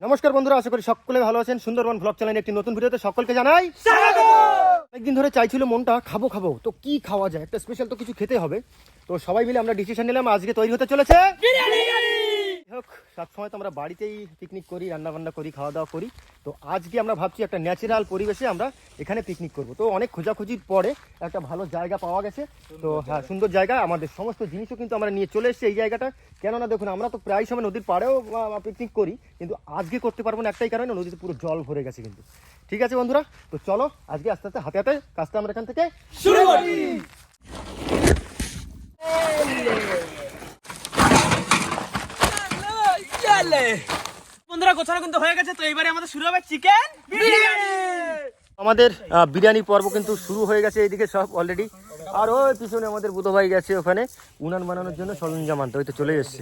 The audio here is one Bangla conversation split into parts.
নমস্কার বন্ধুরা, আশা করি সকলে ভালো আছেন। সুন্দরবন ব্লগ চ্যানেলে একটি নতুন ভিডিওতে সকলকে জানাই অনেকদিন ধরে চাইছিল মনটা খাবো তো কি খাওয়া যায়, একটা স্পেশাল তো কিছু খেতে হবে। তো সবাই মিলে আমরা ডিসিশন নিলাম আজকে তৈরি হতে চলেছে হোক। সবসময় তো আমরা বাড়িতেই পিকনিক করি, রান্না বান্না করি, খাওয়া দাওয়া করি। তো আজকে আমরা ভাবছি একটা ন্যাচারাল পরিবেশে আমরা এখানে পিকনিক করব। তো অনেক খোঁজাখুঁজির পরে একটা ভালো জায়গা পাওয়া গেছে। তো হ্যাঁ, সুন্দর জায়গা, আমাদের সমস্ত জিনিসও কিন্তু আমরা নিয়ে চলে এসেছি এই জায়গাটা। কেননা দেখুন, আমরা তো প্রায় সময় নদীর পাড়েও পিকনিক করি, কিন্তু আজকে করতে পারবো না একটাই কারণে, নদীতে পুরো জল ভরে গেছে। কিন্তু ঠিক আছে বন্ধুরা, তো চলো আজকে আস্তে আস্তে হাতে হাতে কাজটা আমরা এখান থেকে শুরু করি। বন্ধুরা গোছানো কিন্তু হয়ে গেছে, তো এবারে আমাদের শুরু হবে চিকেন বিরিয়ানি। আমাদের বিরিয়ানি পর্ব কিন্তু শুরু হয়ে গেছে এইদিকে সব অলরেডি। আর ওই পিছনে আমাদের বুধো ভাই গেছে ওখানে উনান বানানোর জন্য সরঞ্জাম আনতে, হয়তো চলে এসছে।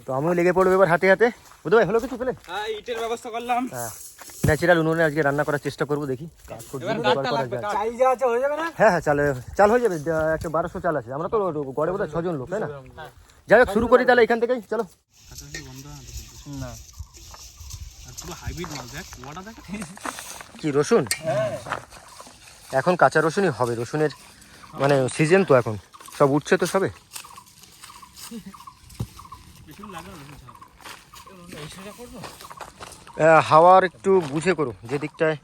তো আমিও লেগে পড়বো এবার হাতে হাতে। বুধো ভাই হলো কিছু চলে? হ্যাঁ, ইটের ব্যবস্থা করলাম। হ্যাঁ, ন্যাচারাল উনুনে আজকে রান্না করার চেষ্টা করবো, দেখি হ্যাঁ হ্যাঁ চাল হয়ে যাবে। একটা 1200 চাল আছে, আমরা তো গড়ে বোধহয় 6 জন লোক, তাই না? যাই হোক, শুরু করি তাহলে এখান থেকেই, চলো। কি রসুন? এখন কাঁচা রসুনই হবে, রসুনের মানে সিজন তো এখন, সব উঠছে তো সবে। হাওয়ার একটু বুঝে করো, যে দিকটায়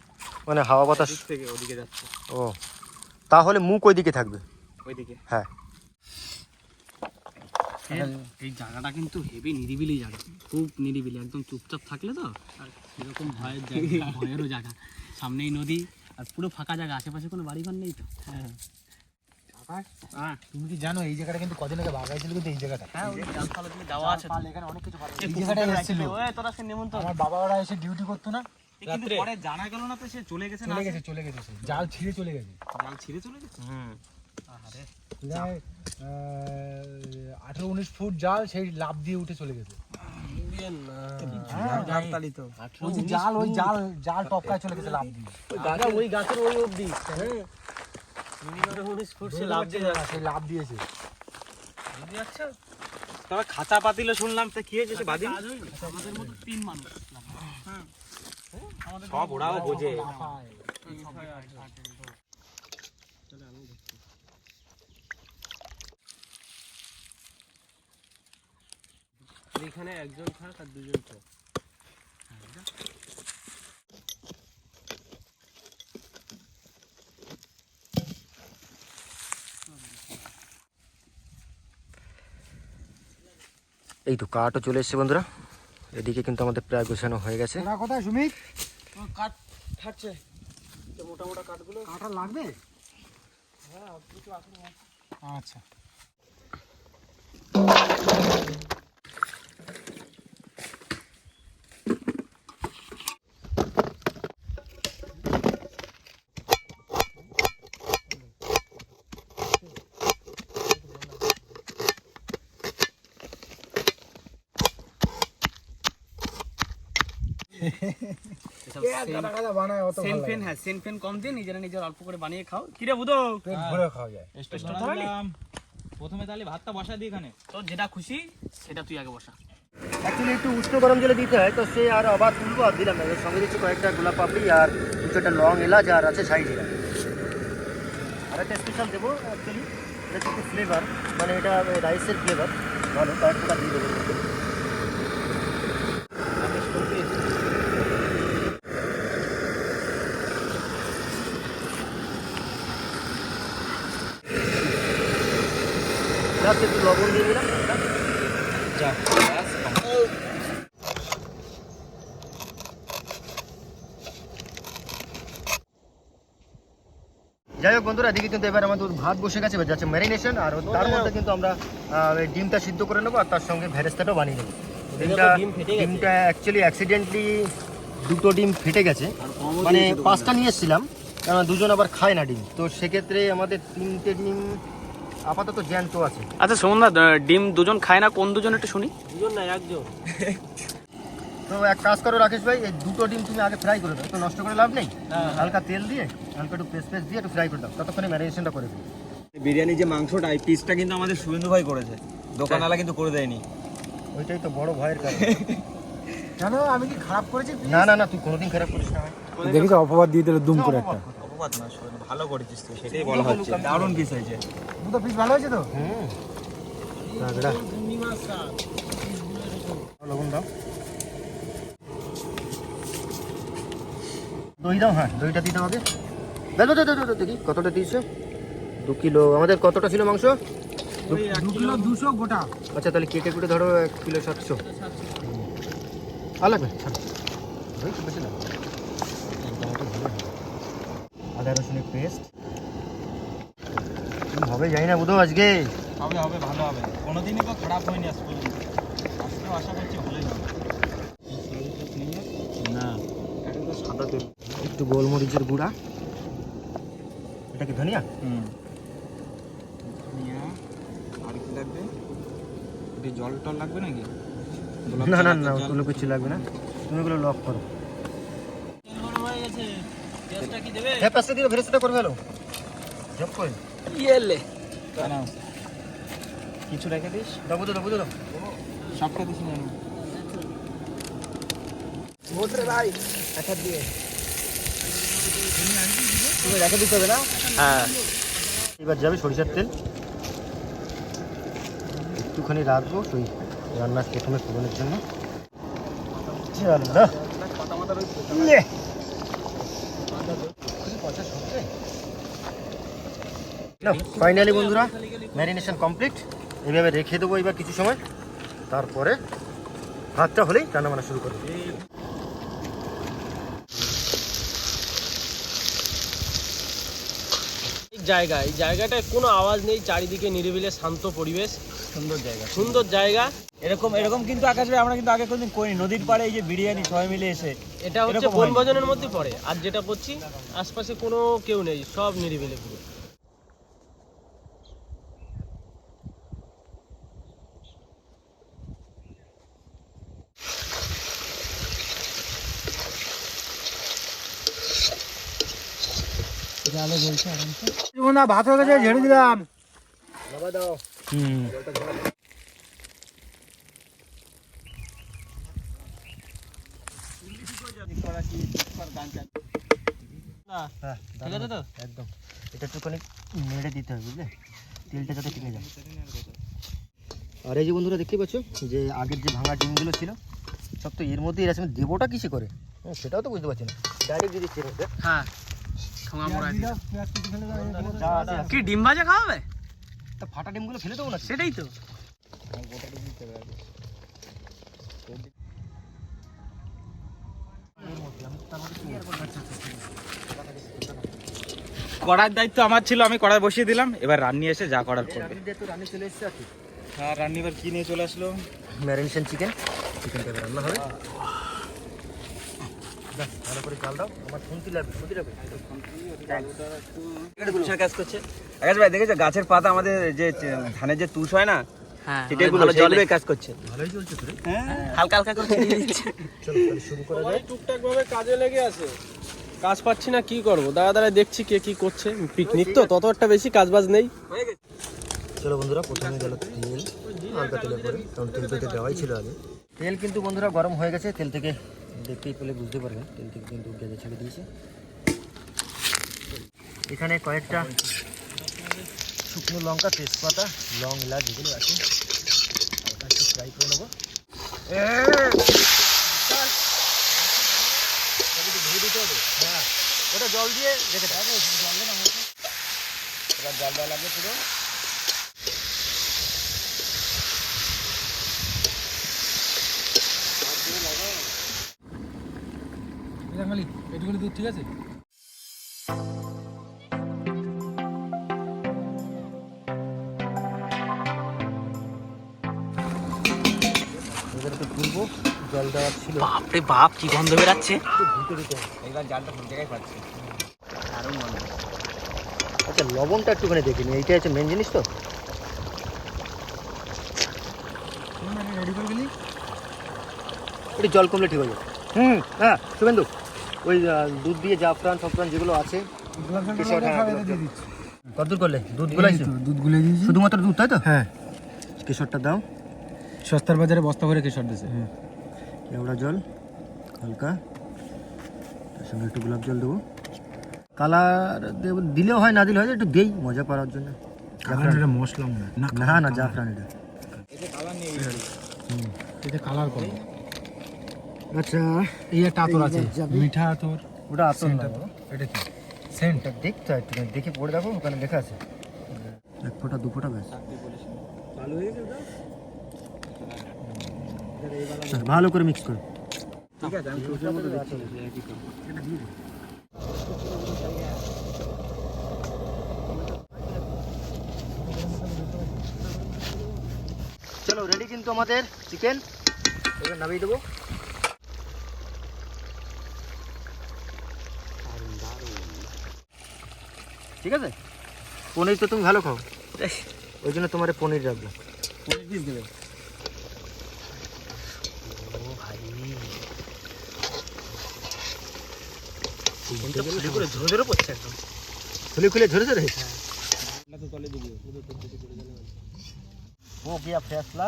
মানে হাওয়া বাতাস থেকে ওদিকে যাচ্ছে। ও, তাহলে মুখ ওই দিকে থাকবে। ওইদিকে হ্যাঁ, এই জায়গাটা কিন্তু হেভি নিরিবিলি জায়গা, খুব নিরিবিলি, একদম চুপচাপ থাকলে তো। আর সেরকম ভয়ের জায়গা, ভয়েরও জায়গা, সামনেই নদী আর পুরো ফাঁকা জায়গা, আশেপাশে কোনো বাড়ি ঘর নেই তো। হ্যাঁ, তুমি কি জানো এই জায়গাটা কিন্তু কদিন আগে বাগাইছিল, কিন্তু এই জায়গাটা যাওয়া আছে এখানে অনেক কিছু ভালো এই এই জায়গাটা এসেছিল। তোরা সে নেমন্তন্ন আমার বাবা ওরা এসে ডিউটি করতো না, কিন্তু পরে জানা গেল না তো, সে চলে গেছে না? চলে গেছে সে। জাল ছিঁড়ে চলে গেছে। জাল ছিঁড়ে চলে গেছে। আরে প্রায় 18-19 ফুট জাল, সেই লাভ দিয়ে উঠে চলে গেছে। ওই যে জাল টপকায় চলে গেছে লাভ দিয়ে। ওই গাছের ওই অবধি, হ্যাঁ, 19 ফুট সে লাভ দিয়ে যাচ্ছে। সেই লাভ দিয়েছে। তবে খাতা পাতিলে শুনলাম, তা কি হয়েছে? বাদিন আমাদের মতো 3 মানুষ, হ্যাঁ, সব ওরাও বোঝে। এখানে একজন থাক আর দুজন থাক। এই তো কাঠও চলে এসছে বন্ধুরা, এদিকে কিন্তু আমাদের প্রায় গোছানো হয়ে গেছে। ওরা কোথায় সুমিত? কাঠ থাকছে, মোটা মোটা কাঠগুলো। কাঁটা লাগবে? আচ্ছা, বানায় অত ভালো লাগে। হ্যাঁ, সেন কম দিয়ে নিজের অল্প করে বানিয়ে খাও। কিরে বুধো, পেট ভরে খাওয়া যায়। প্রথমে তাহলে ভাতটা বসা দিই এখানে, তো যেটা খুশি সেটা তুই আগে বসা। অ্যাকচুয়ালি একটু উষ্ণ গরম জলে দিতে হয়, তো সে আর আবার তুলবো আর দিলাম না। এর সঙ্গে দিচ্ছি কয়েকটা গোলাপ পাপড়ি আর কিছুটা লং এলাচ আর আছে ছাই জিরা। আর একটা স্পেশাল দেবো, অ্যাকচুয়ালি এটা একটু ফ্লেভার, মানে এটা রাইসের ফ্লেভার ভালো, কয়েকটা দিয়ে দেবো। জাস্ট একটু লবণ দিয়ে দিলাম। যাই হোক বন্ধুরা, এদিকে কিন্তু এবার আমাদের ভাত বসে গেছে, যাচ্ছে ম্যারিনেশন। আর তার মধ্যে কিন্তু আমরা ডিমটা সিদ্ধ করে নেবো, আর তার সঙ্গে ভেরেস্তাটাও বানিয়ে নেবো। ডিমটা অ্যাকচুয়ালি অ্যাক্সিডেন্টলি 2টো ডিম ফেটে গেছে, মানে 5টা নিয়ে এসেছিলাম, কারণ দুজন আবার খায় না ডিম। তো সেক্ষেত্রে আমাদের 3টে ডিম আপাতত জ্যান্ত আছে। আচ্ছা সোমদা, ডিম দুজন খায় না, কোন দুজন একটু শুনি? দুজন না, একজন। তো এক কাজ করো রাকেশ ভাই, এই 2টো ডিম তুমি আগে ফ্রাই করে দাও, তো নষ্ট করে লাভ নেই। হালকা তেল দিয়ে হালকা একটু পেস্ট দিয়ে একটু ফ্রাই করে দাও, ততক্ষণে ম্যারিনেশনটা করে দিও। বিরিয়ানি যে মাংসটা, এই পিসটা কিন্তু আমাদের শুভেন্দু ভাই করেছে, দোকানওয়ালা কিন্তু করে দেয়নি। ওইটাই তো বড় ভয়ের কারণ। কেন আমি কি খারাপ করেছি? না না না, তুই কোনোদিন খারাপ করিস না ভাই। দেখিস অপবাদ দিয়ে দিল দুম করে একটা। অপবাদ না, ভালো করেছিস তুই, সেটাই বলা হচ্ছে। দারুণ পিস হয়েছে। দুটো পিস ভালো হয়েছে তো? রাগড়া লবণ দাও, দই দাও। হ্যাঁ দইটা দিতে হবে। দাও দাও দাও দাও, দেখি কতটা দিয়েছো। 2 কিলো। আমাদের কতটা ছিল মাংস? 2 কিলো 200 গোটা। আচ্ছা তাহলে কেটে কুটে ধরো 1 কিলো 700। ভালো লাগবে, দই খুব বেশি লাগবে। আদা রসুনের পেস্ট হবে, জানি না বুধো আজকে। হবে হবে, ভালো হবে। কোনোদিনই তো খারাপ হয়নি আজ পর্যন্ত। আজকেও আশা করছি ভালোই হবে। না, এটা তো সাদা তেল। একটু গোলমরিচের গুঁড়া। এটা কি ধনিয়া? ধনিয়া। আর কি লাগবে? একটু জল টল লাগবে নাকি? না না না, ওগুলো কিছু লাগবে না, তুমি ওগুলো লক করো। হ্যাঁ পাঁচটা দিয়ে ভেরেস্তা করে ফেলো। জব করে কিছু রেখে দিস। দাও বুঝো দাও, বুঝো দাও। সবটা দিস না। তুমি রেখে দিতে হবে না? হ্যাঁ। এবার যাবে সরিষার তেল, একটুখানি রাখবো ওই রান্নার প্রথমে ফোড়নের জন্য। ফাইনালি বন্ধুরা ম্যারিনেশন কমপ্লিট। এইভাবে রেখে দেবো এবার কিছু সময়, তারপরে ভাতটা হলেই রান্না বান্না শুরু করবো। এই জায়গাটায় কোনো আওয়াজ নেই, চারিদিকে নিরিবিলি শান্ত পরিবেশ, সুন্দর জায়গা। এরকম কিন্তু আকাশ ভাই আমরা কিন্তু আগে কোনদিন করিনি। নদীর পাড়ে এই যে বিরিয়ানি সবাই মিলে এসে, এটা হচ্ছে এরকম হয়নি। বনভোজনের মধ্যে পড়ে। আর যেটা করছি আশপাশে কোনো কেউ নেই, সব নিরিবিলি পুরো। না ভাত হয়ে গেছে, ঝেড়ে দিলাম। হ্যাঁ ঠিক আছে তো? একদম। এটা একটুখানি নেড়ে দিতে হবে, বুঝলে, তেলটা যাতে টিকে যায়। আর এই যে বন্ধুরা দেখতে পাচ্ছ যে আগের যে ভাঙা ডিমগুলো ছিল সব তো এর মধ্যে এরকম দেবোটা কিসে করে, সেটাও তো বুঝতে পারছি না। ডাইরেক্ট দিয়ে দিচ্ছি এর মধ্যে। হ্যাঁ, ঠোঙা মোড়া দিয়ে। যা আছে আছে। কি ডিম ভাজা খাওয়াবে? তা ফাটা ডিমগুলো ফেলে দেবো না? সেটাই তো। কড়ার দায়িত্ব আমার ছিল, আমি কড়াই বসিয়ে দিলাম। এবার রান্নি এসে যা করার করবে। রান্না চলে এসছে আর কি। হ্যাঁ, রান্নি এবার কি নিয়ে চলে আসলো? ম্যারিনেশন চিকেন, চিকেনটা এবার রান্না হবে। ভালো করে চাল দাও, আমার খুন্তি লাগবে, খুন্তি লাগবে। কাজ করছে আকাশ ভাই, দেখেছো গাছের পাতা আমাদের যে ধানের যে তুষ হয় না, হ্যাঁ, সেটাগুলো ভালো জলে কাজ করছে। ভালোই চলছে তো রে। হালকা হালকা করে ছিটিয়ে দিচ্ছে। চলো তাহলে শুরু করা যায়। টুকটাক ভাবে কাজে লেগে আছে, কাজ পাচ্ছি না, কি করব? দাঁড়া দাঁড়া দেখছি কে কি করছে। পিকনিক তো, তত একটা বেশি কাজ বাজ নেই। চলো বন্ধুরা, প্রথমে গেল তেল, হালকা তেলের পরে, কারণ তেল পেতে দেওয়াই ছিল আগে। তেল কিন্তু বন্ধুরা গরম হয়ে গেছে, তেল থেকে দেখতেই পেলে বুঝতে পারবেন তেল থেকে কিন্তু গেঁজে ছেড়ে দিয়েছে। এখানে কয়েকটা শুকনো লঙ্কা, তেজপাতা, লং, এলাচ যেগুলো আছে হালকা একটু ফ্রাই করে নেবো। ধুয়ে দিতে হবে। হ্যাঁ, ওটা জল দিয়ে রেখে দেয়, জল দেয় না। এবার জল দেওয়া লাগবে পুরো। এটুকুনি দুধ ঠিক আছে? এবার একটু তুলবো, জল দেওয়ার ছিল। বাপরে বাপ, কি গন্ধ বেরাচ্ছে। ধুতে দিতে হবে। এবার জালটা সব জায়গায় পাচ্ছি। আচ্ছা লবণটা একটুখানি দেখে নিই, এইটা হচ্ছে মেন জিনিস তো। রেডি করে গেলি? একটু জল কমলে ঠিক হয়ে যাবে। হ্যাঁ শুভেন্দু, ওই দুধ দিয়ে জাফরান ফাফরান যেগুলো আছে কতদূর করলে? দুধ গুলাইছো? দুধ গুলে দিয়েছি। শুধুমাত্র দুধ, তাই তো? হ্যাঁ, কেশরটা দাও। সস্তার বাজারে বস্তা ভরে কেশর দিয়েছে। কেওড়া জল হালকা, তার সঙ্গে একটু গোলাপ জল দেবো। কালার দিলেও হয়, না দিলে হয়, একটু দেই মজা করার জন্য। মশলা না না জাফরান এটা। এটা কালার করে। আচ্ছা এই একটা আতর আছে, মিঠা আতর। ওটা আসল না, এটা কি সেন্ট? এটা দেখতে হয়, তুমি দেখে পড়ে দেখো, ওখানে লেখা আছে 1 ফোঁটা 2 ফোঁটা ব্যাস। ভালো করে মিক্স করো। ঠিক আছে, আমি সূর্যের মতো দেখছি। এটা দিয়ে দিই। চলো রেডি কিন্তু আমাদের চিকেন, এবার নামিয়ে দেবো। ঠিক আছে, পনির তো তুমি ভালো খাও, ওই জন্য তোমার পনির রাখবো। পনির পিস দেবে। ঝরে ঝরে পড়ছে একদম। খুলে খুলে ঝরে ঝরে। তো তলে দিবি, हो गया फैसला,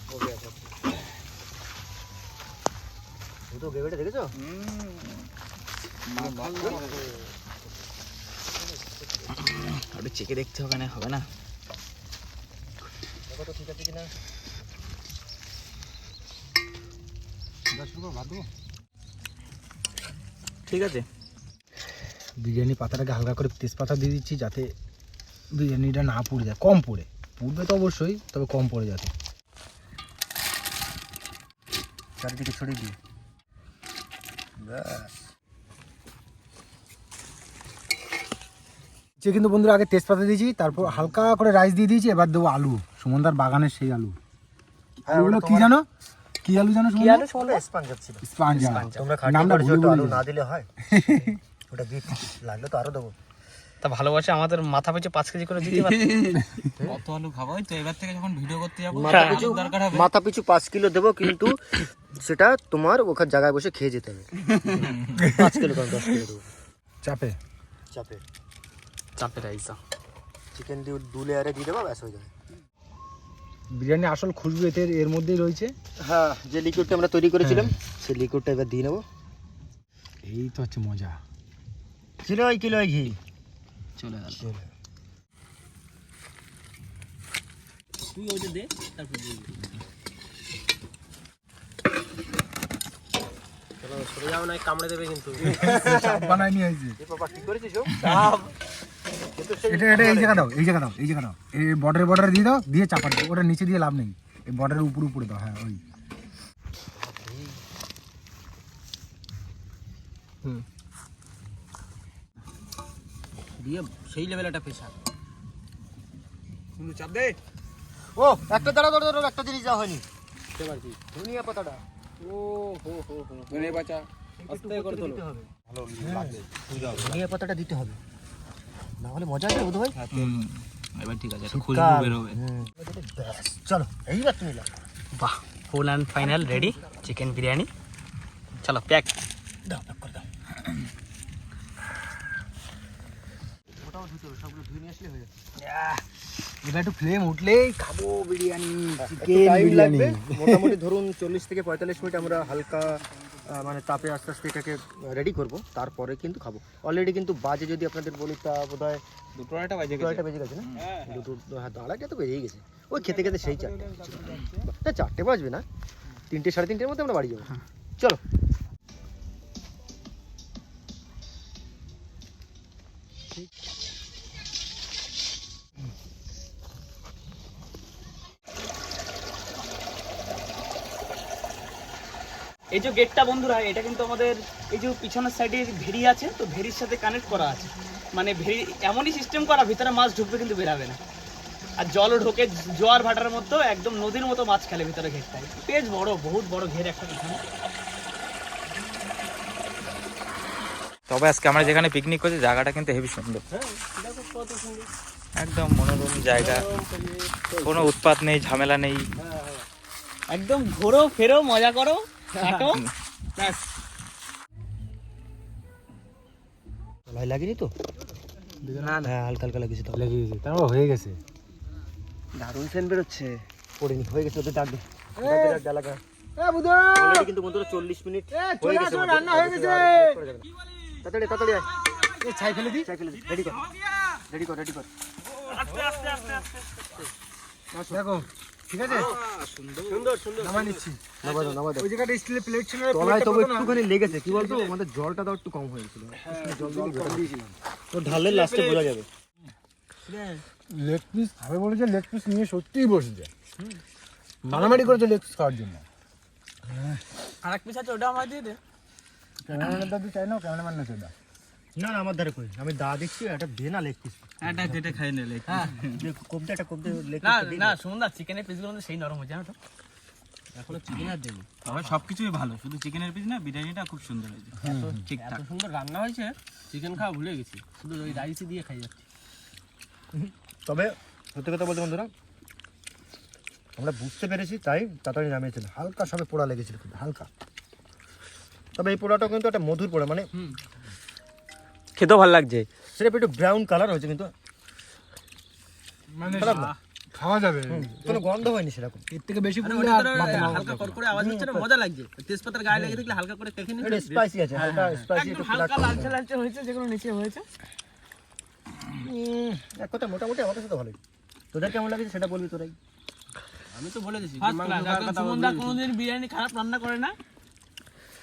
हो गया फैसला। वो तो गेवड़े দেখেছো? আরে চেকে দেখতে হবে না, হবে না। দেখো তো ঠিক আছে কিনা। 10 টাকা ভাত দেবো। ঠিক আছে। বিরিয়ানি পাতাটাকে হালকা করে তেজপাতা দিয়ে দিচ্ছি, যাতে বিরিয়ানিটা না পুড়ে যায়। কম পুড়ে, পুড়বে তো অবশ্যই, তবে কম পড়ে যাতে। চারিদিকে ছড়িয়ে দিই, ব্যাস। যে কিন্তু বন্ধুরা আগে তেজপাতা দিয়েছি, তারপর হালকা করে রাইস দিয়ে দিয়েছি, এবার দেবো আলু, সুমনদার বাগানের সেই আলু। আলুগুলো কি জানো, কি আলু জানো? কি আলু? ওটা স্পঞ্জ ছিল, স্পঞ্জ। তোমরা খাটি নামটা করেছো, ভুলে তো ভুলে আলু যাই। না দিলে হয়? ওটা দিই, লাগলে তো আরো দেবো। তা ভালোবাসে আমাদের মাথা পিছু 5 কেজি করে দিতে পারবে। কত আলু খাবো? ওই তো এবার থেকে যখন ভিডিও করতে যাবো মাথা পিছু আলুর দরকার হবে। মাথা পিছু 5 কিলো দেবো, কিন্তু সেটা তোমার ওখানে জায়গায় বসে খেয়ে যেতে হবে। 5 কিলো কম 10 কিলো দেবো চাপে। চাপে। চাপে রাইসা। চিকেন দিয়ে 2 লেয়ারে দিয়ে দেবো, ব্যাস হয়ে যাবে। বিরিয়ানি আসল খুশবু এর মধ্যেই রয়েছে। হ্যাঁ, যে লিকুইডটা আমরা তৈরি করেছিলাম সেই লিকুইডটা এবার দিয়ে নেবো। এই তো হচ্ছে মজা। কিলো ঘি চলে গেল। তুই ওইটা দে, তারপর দিয়ে দিবি। চলো সরে যাও, না কামড়ে দেবে কিন্তু। চাপ বানাই নিয়ে হয়েছে। এ বাবা কি করেছিস ও? এটা এই জায়গা দাও, এই জায়গা দাও, এই জায়গা দাও। এই বর্ডারে দিয়ে দাও, দিয়ে চাপা দাও। ওটা নিচে দিয়ে লাভ নেই, এই বর্ডারের উপরে দাও। হ্যাঁ ওই। দিয়ে সেই লেভেল একটা প্রেশার। কিন্তু চাপ দে। ও একটা দাঁড়া একটা জিনিস যা হয়নি, ধনিয়া পাতাটা। ও হো হো হো। ধনে বাঁচা। আস্তে করে তোলো। দিতে হবে, ভালো লাগবে। ধনিয়া পাতাটা দিতে হবে, না হলে মজা আসবে বোধ হয়। এবার ঠিক আছে, খুশবু বের হবে। ব্যাস, চলো এইবার তুমি লাও। বাহ, full and final ready chicken biryani. চলো প্যাক। দাও প্যাক করে দাও। ওটাও ধুতে হবে, সবগুলো ধুয়ে নিয়ে আসলে হয়ে যাবে। এটা একটু ফ্লেম উঠলেই খাবো বিরিয়ানি, একটু চিকেন টাইম বিরিয়ানি। লাগবে, মোটামুটি ধরুন 40 থেকে 45 মিনিট আমরা হালকা মানে তাপে আস্তে আস্তে এটাকে রেডি করব, তারপরে কিন্তু খাবো। অলরেডি কিন্তু বাজে যদি আপনাদের বলি তা বোধ হয় 2টা বাজে 2টা বেজে গেছে না? দুটো, হ্যাঁ 2:30 তো বেজেই গেছে। ওই খেতে খেতে সেই 4টে, না 4টে বাজবে না, 3টে 3:30-এর মধ্যে আমরা বাড়ি যাবো। চলো। এই যে গেটটা বন্ধুরা, এটা কিন্তু আমাদের এই যে পিছনের সাইডে ভেড়ি আছে, তো ভেড়ির সাথে কানেক্ট করা আছে। মানে ভেড়ি এমনই সিস্টেম করা, ভিতরে মাছ ঢুকবে কিন্তু বেরাবে না। আর জলও ঢোকে, জোয়ার ভাটার মতো একদম নদীর মতো মাছ খেলে ভিতরে ঘেরটায়। বেশ বড়, বহুত বড় ঘের একটা পিছনে। তবে আজকে আমরা যেখানে পিকনিক করছি জায়গাটা কিন্তু হেভি সুন্দর, দেখো কত সুন্দর। একদম মনোরম জায়গা, কোনো উৎপাত নেই, ঝামেলা নেই। একদম ঘোরো ফেরো মজা করো হাঁটো, ব্যাস। লাই লাগেনি তো? না না, হ্যাঁ হালকা হালকা লাগিয়েছে তো। লেগে গেছে, তারপর হয়ে গেছে। দারুণ সেন্ট বেরোচ্ছে। পড়েনি, হয়ে গেছে, ওদের ডাক দে। ডালাকা এ বুদু অলরেডি কিন্তু বন্ধুরা 40 মিনিট হয়ে গেছে রান্না হয়ে গেছে তাড়াতাড়ি তাড়াতাড়ি আয় এই ছাই ফেলে দি রেডি কর রেডি কর দেখো ঠিক আছে সুন্দর নামা নিচ্ছি নামা দাও ওই জায়গাটা স্টিলের প্লেট ছিল তলায় তবে একটুখানি লেগেছে কি বলতো আমাদের জলটা দাও একটু কম হয়ে গেছিল জল দিয়েছিলাম তো ঢাললে লাস্টে বোঝা যাবে লেগ পিস খাবে বলেছে লেগ পিস নিয়ে সত্যিই বসেছে মারামারি করেছে লেগ পিস খাওয়ার জন্য আর এক পিস আছে ওটা আমার দিয়ে দে। ক্যামেরাম্যানের দাদু চাই না ক্যামেরাম্যান না চাই না না আমার ধারে কই আমি দা দেখছি এটা দে না লেগ পিস এটা কেটে খাই নিলে কোবটা একটা কোবতে লেগ না পিস না সুন্দর চিকেনের পিসগুলো সেই নরম হচ্ছে জানো তো এখনো চিকেন আর দেবো তবে সবকিছুই ভালো শুধু চিকেনের পিস না বিরিয়ানিটা খুব সুন্দর হয়েছে ঠিকঠাক এত সুন্দর রান্না হয়েছে চিকেন খাওয়া ভুলে গেছি শুধু ওই রাইসই দিয়ে খাই যাচ্ছি তবে সত্যি কথা বলতে বন্ধুরা আমরা বুঝতে পেরেছি তাই তাড়াতাড়ি নামিয়েছিল হালকা সবে পোড়া লেগেছিল খুব হালকা তবে এই পোড়াটাও কিন্তু একটা মধুর পোড়া মানে খেতেও ভালো লাগছে সেটা একটু ব্রাউন কালার হয়েছে কিন্তু মানে খারাপ না। খাওয়া যাবে কোনো গন্ধ হয়নি সেরকম এর থেকে বেশি মানে করলে আর বাদ দাও। হালকা করকরে আওয়াজ হচ্ছে না মজা লাগছে তেজপাতার গায়ে লেগে থাকলে হালকা করে কেখে নিতে এটা স্পাইসি আছে হালকা স্পাইসি একদম একটু হালকা flavor লালচে লালচে হয়েছে যেগুলো নিচে হয়েছে এক কথা মোটামুটি আমার কাছে তো ভালোই তোদের কেমন লাগছে সেটা বলবি তোরাই আমি তো বলে দিছি সুমনদা কোনোদিন বিরিয়ানি খারাপ রান্না করে না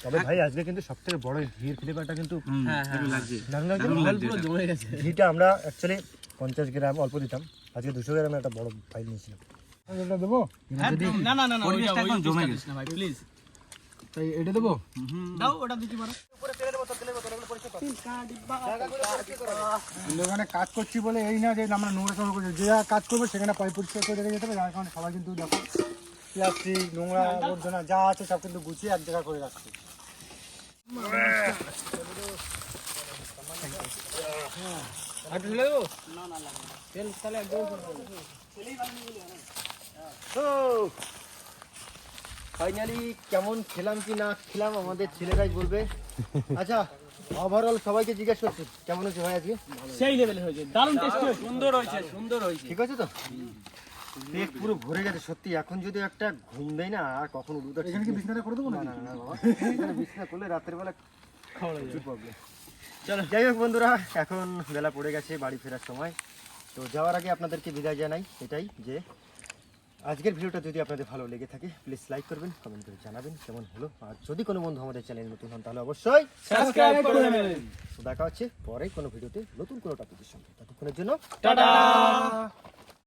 তবে ভাই আজকে কিন্তু সব থেকে বড় ঘির ফ্লেভারটা কিন্তু হ্যাঁ লাগছে দারুণ লাগছে না? পুরো জমে গেছে ঘিটা আমরা অ্যাকচুয়ালি 50 গ্রাম অল্প দিতাম আজকে 200 গ্রামের একটা বড় ফাইল নিয়েছিলাম এটা দেবো না না না না পরিবেশটা একদম জমে গেছে না ভাই প্লিজ তাই এটা দেবো দাও ওটা দিতে পারো ওখানে কাজ করছি বলে এই না যে আমরা নোংরা সময় করছি যে কাজ করবো সেখানে পরিষ্কার করে রেখে যেতে হবে যার কারণে সবাই কিন্তু দেখো প্লাস্টিক নোংরা আবর্জনা যা আছে সব কিন্তু গুছিয়ে এক জায়গা করে রাখছে ফাইনালি কেমন খেলাম কি না খেলাম আমাদের ছেলেরাই বলবে আচ্ছা ওভারঅল সবাইকে জিজ্ঞেস করছি কেমন হচ্ছে ভাই আজকে সেই লেভেলে হয়েছে দারুণ টেস্টি সুন্দর হয়েছে ঠিক আছে তো পেট পুরো ভরে গেছে সত্যি এখন যদি একটা ঘুম দেয় না আর কখন উঠতে এখানে কি বিছানাটা করে দেবো না না না না বাবা এখানে বিছানা করলে রাতের বেলা প্রচুর প্রবলেম চলো যাই হোক বন্ধুরা এখন বেলা পড়ে গেছে বাড়ি ফেরার সময় তো যাওয়ার আগে আপনাদেরকে বিদায় জানাই এটাই যে আজকের ভিডিওটা যদি আপনাদের ভালো লেগে থাকে প্লিজ লাইক করবেন কমেন্ট করে জানাবেন কেমন হলো আর যদি কোনো বন্ধু আমাদের চ্যানেলে নতুন হন তাহলে অবশ্যই সাবস্ক্রাইব করে নেবেন তো দেখা হচ্ছে পরে কোনো ভিডিওতে নতুন কোনো টপিকের সঙ্গে ততক্ষণের জন্য টাটা